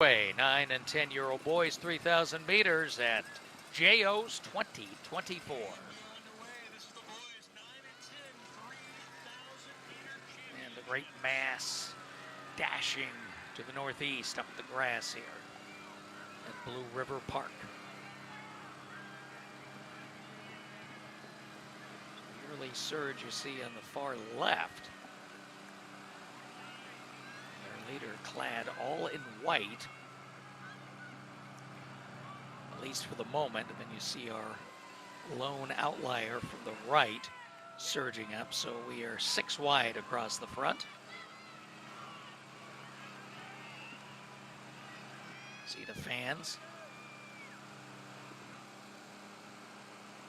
Way 9 and 10-year-old boys 3,000 meters at JO's 2024. And the great mass dashing to the northeast up the grass here at Blue River Park. The early surge you see on the far left. Leader clad all in white, at least for the moment, and then you see our lone outlier from the right surging up, so we are 6 wide across the front. See the fans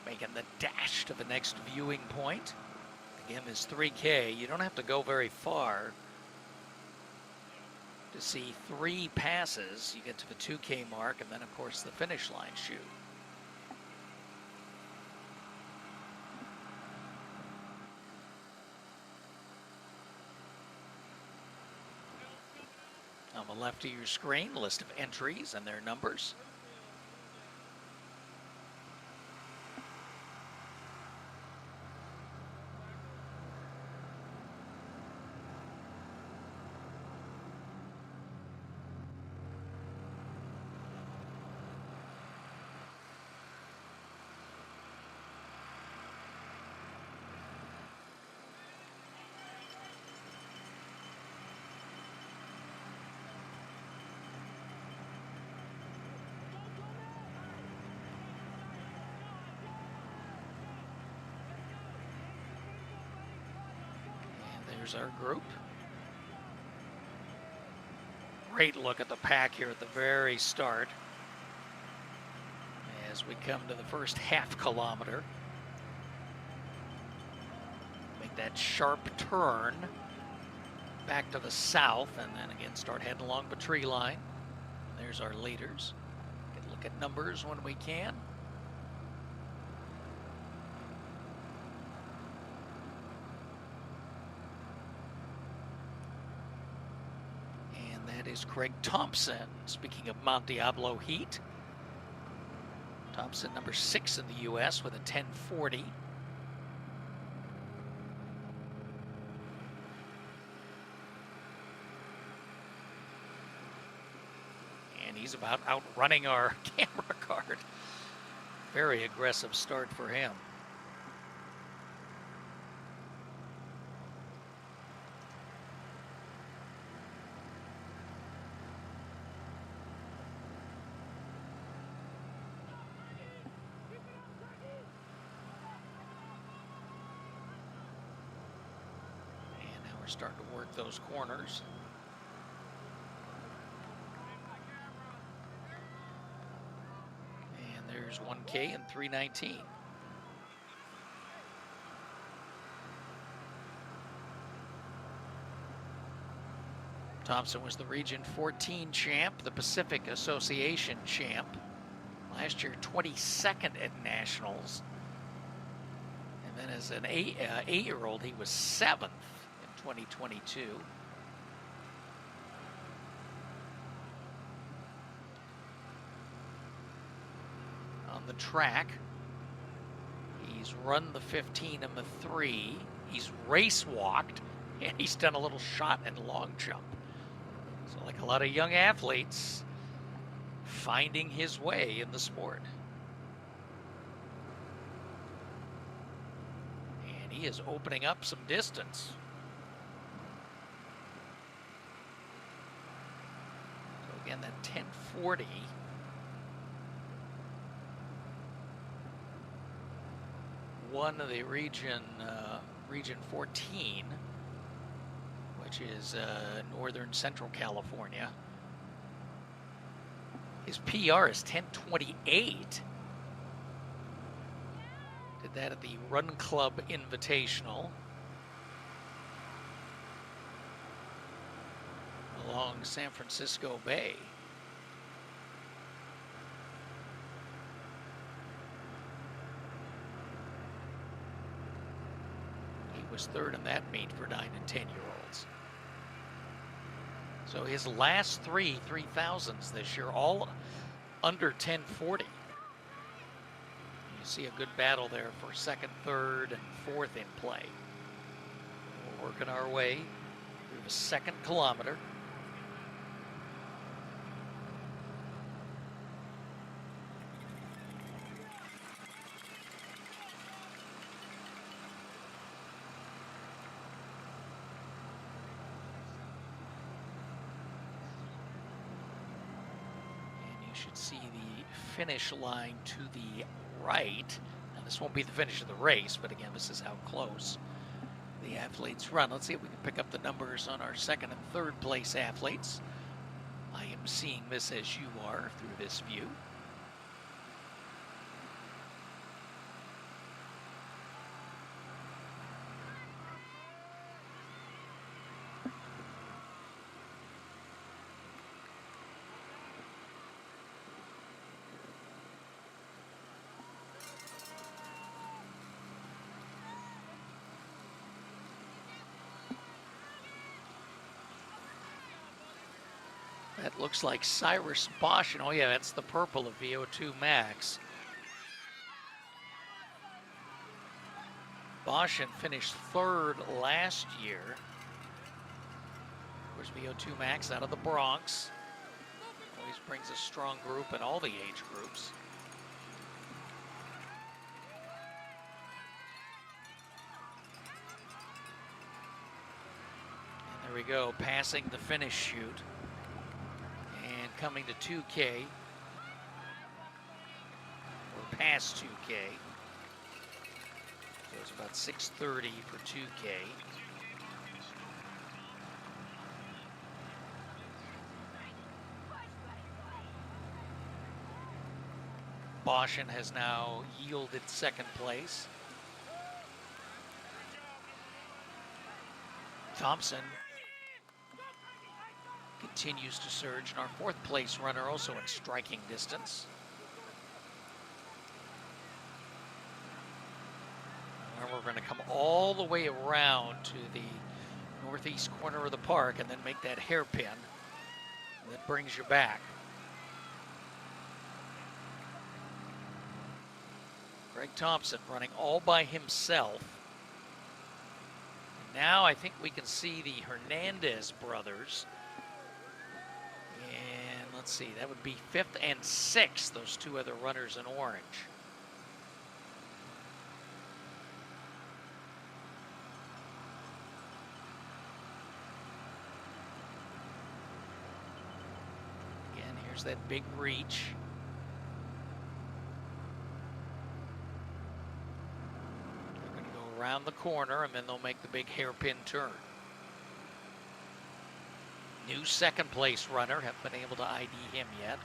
making the dash to the next viewing point. Again, this 3K, you don't have to go very far to see 3 passes. You get to the 2K mark, and then of course the finish line chute. On the left of your screen, list of entries and their numbers. There's our group. Great look at the pack here at the very start as we come to the first half kilometer. Make that sharp turn back to the south, and then again start heading along the tree line. There's our leaders. Get a look at numbers when we can. Is Craig Thompson. Speaking of Mount Diablo heat, Thompson number 6 in the U.S. with a 10:40. And he's about outrunning our camera card. Very aggressive start for him. Starting to work those corners. And there's 1K and 3:19. Thompson was the Region 14 champ, the Pacific Association champ. Last year, 22nd at Nationals. And then as an eight-year-old, he was 7th. 2022. On the track, he's run the 15 and the 3. He's race walked, and he's done a little shot and long jump. So like a lot of young athletes, finding his way in the sport. And he is opening up some distance. Again, that 10:40. Won the region 14, which is northern central California. His PR is 10:28. Did that at the Run Club Invitational along San Francisco Bay. He was 3rd in that meet for 9 and 10-year-olds. So his last 3,000s this year, all under 1040. You see a good battle there for second, third, and fourth in play. We're working our way through the second kilometer. Should see the finish line to the right. Now, this won't be the finish of the race, but again, this is how close the athletes run. Let's see if we can pick up the numbers on our second and third place athletes. I am seeing this as you are through this view. That looks like Cyrus Bosch, and oh yeah, that's the purple of VO2 Max. Bosch finished third last year. Of course, VO2 Max out of the Bronx. Always brings a strong group in all the age groups. And there we go, passing the finish chute. Coming to 2K, or past 2K, so it's about 6:30 for 2K. Boschen has now yielded second place. Thompson continues to surge, and our fourth place runner also in striking distance. And we're going to come all the way around to the northeast corner of the park and then make that hairpin that brings you back. Greg Thompson running all by himself. Now I think we can see the Hernandez brothers. And let's see, that would be 5th and 6th, those two other runners in orange. Again, here's that big reach. They're going to go around the corner, and then they'll make the big hairpin turn. New second place runner, haven't been able to ID him yet.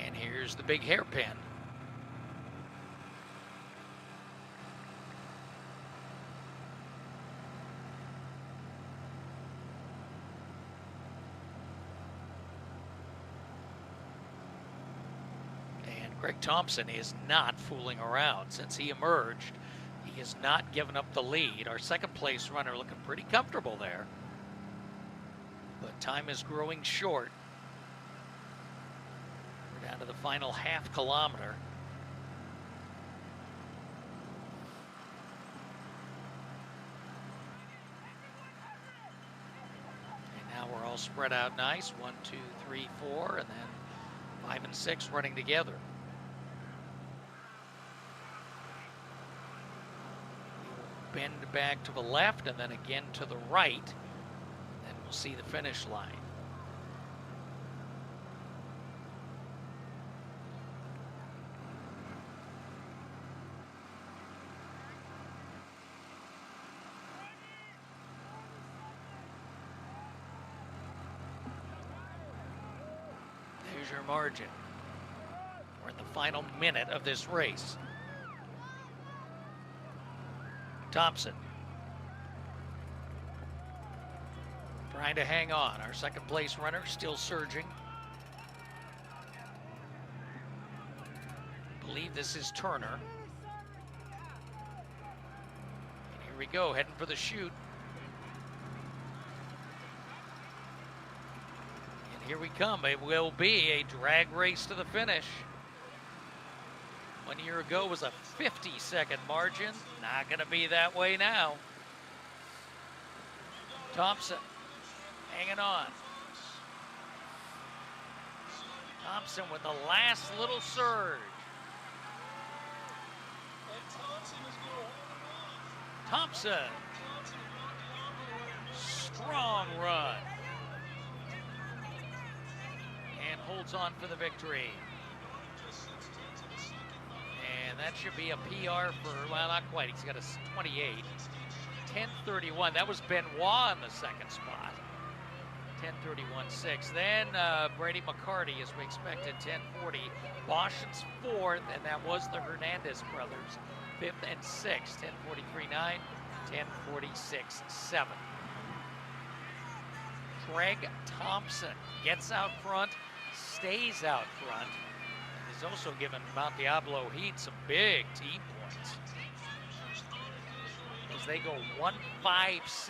And here's the big hairpin. Greg Thompson is not fooling around. Since he emerged, he has not given up the lead. Our second place runner looking pretty comfortable there. But time is growing short. We're down to the final half kilometer. And now we're all spread out nice. 1, 2, 3, 4, and then 5 and 6 running together. Bend back to the left and then again to the right, and we'll see the finish line. There's your margin. We're in the final minute of this race. Thompson trying to hang on. Our second place runner still surging. I believe this is Turner. we go, heading for the chute. And here we come. It will be a drag race to the finish. 1 year ago was a 50-second margin. Not going to be that way now. Thompson hanging on. Thompson with the last little surge. Thompson, strong run, and holds on for the victory. And that should be a PR for, well, not quite, he's got a 28. 10:31, that was Benoit in the second spot. 10:31.6. Then Brady McCarty, as we expected, 10:40. Boston's fourth, and that was the Hernandez brothers, 5th and 6th, 10:43.9, 10:46.7. Craig Thompson gets out front, stays out front, and has also given Mount Diablo Heat some big team points as they go 1-5-6.